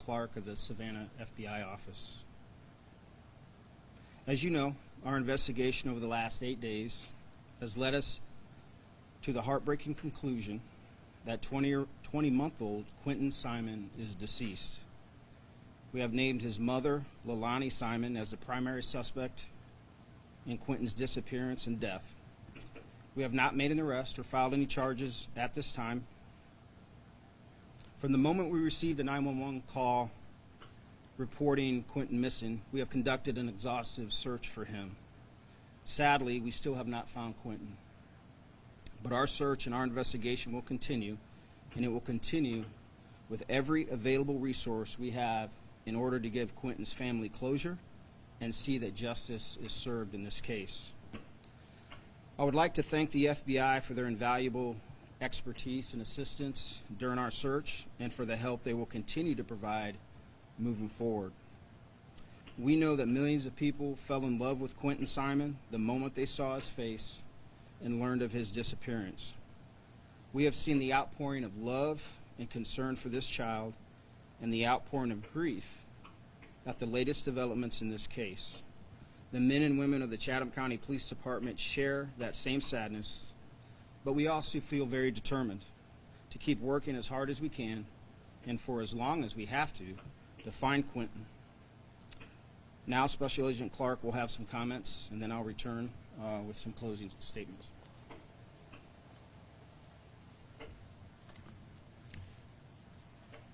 Clark of the Savannah FBI office. As you know, our investigation over the last 8 days has led us to the heartbreaking conclusion that 20-month-old Quinton Simon is deceased. We have named his mother, Leilani Simon, as the primary suspect in Quinton's disappearance and death. We have not made an arrest or filed any charges at this time. From the moment we received the 911 call reporting Quinton missing, we have conducted an exhaustive search for him. Sadly, we still have not found Quinton. But our search and our investigation will continue, and it will continue with every available resource we have in order to give Quinton's family closure and see that justice is served in this case. I would like to thank the FBI for their invaluable expertise and assistance during our search and for the help they will continue to provide moving forward. We know that millions of people fell in love with Quinton Simon the moment they saw his face and learned of his disappearance. We have seen the outpouring of love and concern for this child and the outpouring of grief at the latest developments in this case. The men and women of the Chatham County Police Department share that same sadness, but we also feel very determined to keep working as hard as we can and for as long as we have to find Quinton. Now Special Agent Clark will have some comments, and then I'll return with some closing statements.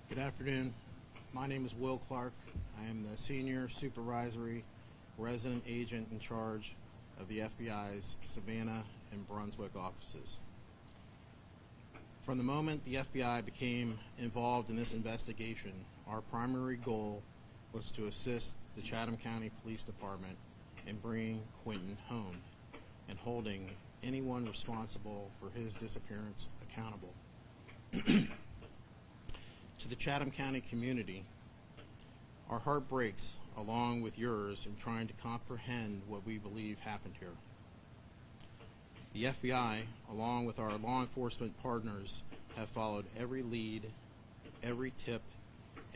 Good afternoon. My name is Will Clark. I am the Senior Supervisory Resident Agent in charge of the FBI's Savannah and Brunswick offices. From the moment the FBI became involved in this investigation, our primary goal was to assist the Chatham County Police Department in bringing Quinton home and holding anyone responsible for his disappearance accountable. To the Chatham County community, our heart breaks along with yours in trying to comprehend what we believe happened here. The FBI, along with our law enforcement partners, have followed every lead, every tip,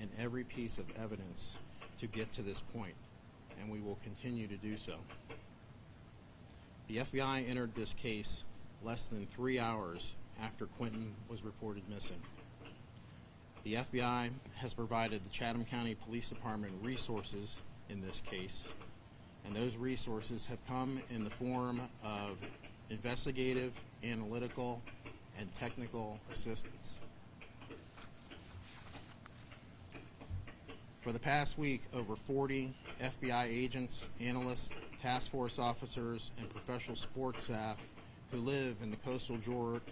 and every piece of evidence to get to this point, and we will continue to do so. The FBI entered this case less than 3 hours after Quinton was reported missing. The FBI has provided the Chatham County Police Department resources in this case, and those resources have come in the form of investigative, analytical, and technical assistance. For the past week, over 40 FBI agents, analysts, task force officers, and professional sports staff who live in the coastal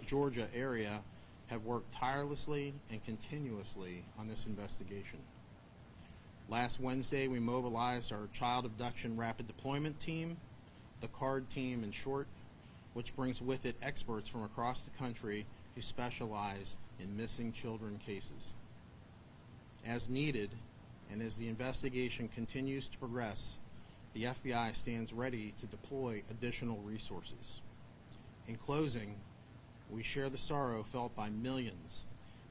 Georgia area have worked tirelessly and continuously on this investigation. Last Wednesday, we mobilized our Child Abduction Rapid Deployment Team, the CARD team in short, which brings with it experts from across the country who specialize in missing children cases. As needed, and as the investigation continues to progress, the FBI stands ready to deploy additional resources. In closing, we share the sorrow felt by millions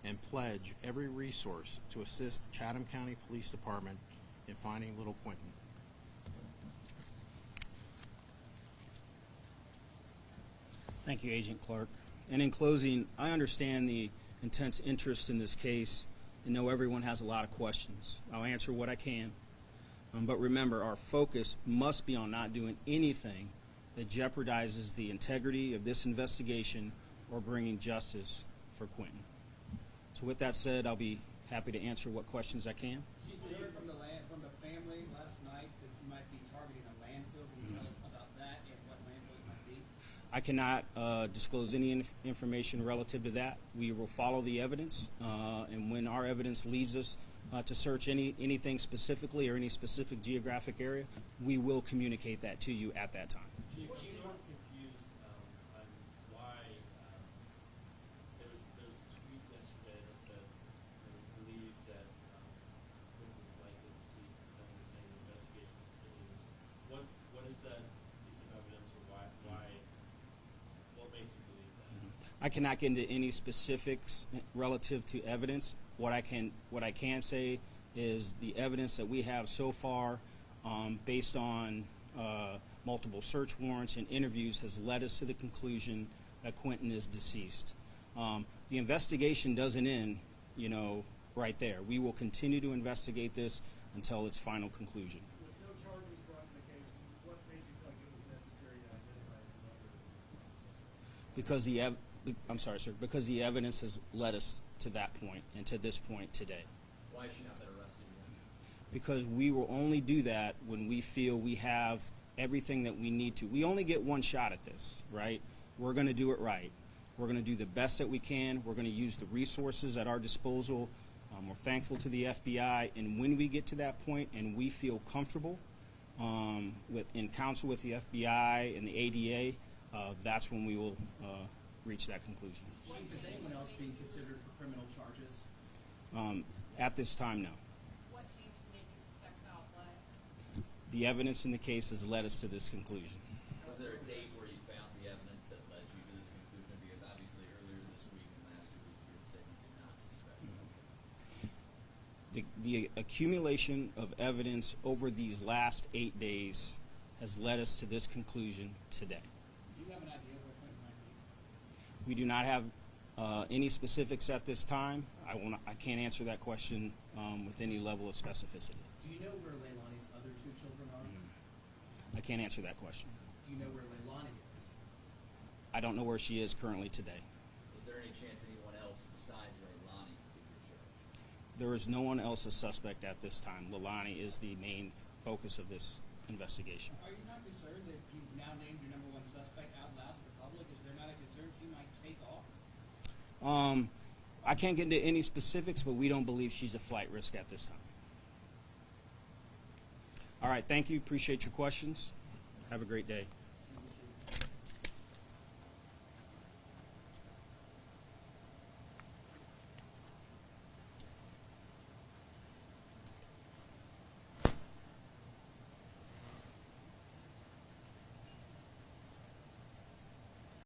and pledge every resource to assist the Chatham County Police Department in finding little Quinton. Thank you, Agent Clark. And in closing, I understand the intense interest in this case and know everyone has a lot of questions. I'll answer what I can. But remember, our focus must be on not doing anything that jeopardizes the integrity of this investigation or bringing justice for Quinton. So with that said, I'll be happy to answer what questions I can. Did you hear from the family last night that you might be targeting a landfill? Can you tell us about that and what landfill it might be? I cannot disclose any information relative to that. We will follow the evidence, and when our evidence leads us to search anything specifically or any specific geographic area, we will communicate that to you at that time. Chief, I'm confused on why there was a tweet yesterday that said they believe that Quinton is likely deceased, and then you're saying the investigation continues. What is that piece of evidence, or what makes you believe that? I cannot get into any specifics relative to evidence. What I can say is the evidence that we have so far, based on multiple search warrants and interviews, has led us to the conclusion that Quinton is deceased. The investigation doesn't end, right there. We will continue to investigate this until its final conclusion. With no charges brought in the case, what made you feel like it was necessary to identify his mother as the suspect? I'm sorry, sir. Because the evidence has led us to that point and to this point today. Why has she not been arrested yet? Because we will only do that when we feel we have everything that we need to. We only get one shot at this, right? We're going to do it right. We're going to do the best that we can. We're going to use the resources at our disposal. We're thankful to the FBI, and when we get to that point and we feel comfortable in counsel with the FBI and the ADA, that's when we will reach that conclusion. Chief, is anyone else being considered for criminal charges? At this time, no. What changed to make you suspect foul play? The evidence in the case has led us to this conclusion. Was there a date where you found the evidence that led you to this conclusion? Because obviously earlier this week and last week you had said you did not suspect. The accumulation of evidence over these last 8 days has led us to this conclusion today. Do you have an idea where Quinton might be? We do not have any specifics at this time. I can't answer that question with any level of specificity. Do you know where Leilani's other two children are? I can't answer that question. Do you know where Leilani is? I don't know where she is currently today. Is there any chance anyone else besides Leilani could be charged? There is no one else a suspect at this time. Leilani is the main focus of this investigation. Are you not concerned that you've now named your number one suspect out loud to the public? Is there not a concern she might take off? I can't get into any specifics, but we don't believe she's a flight risk at this time. All right, thank you. Appreciate your questions. Have a great day.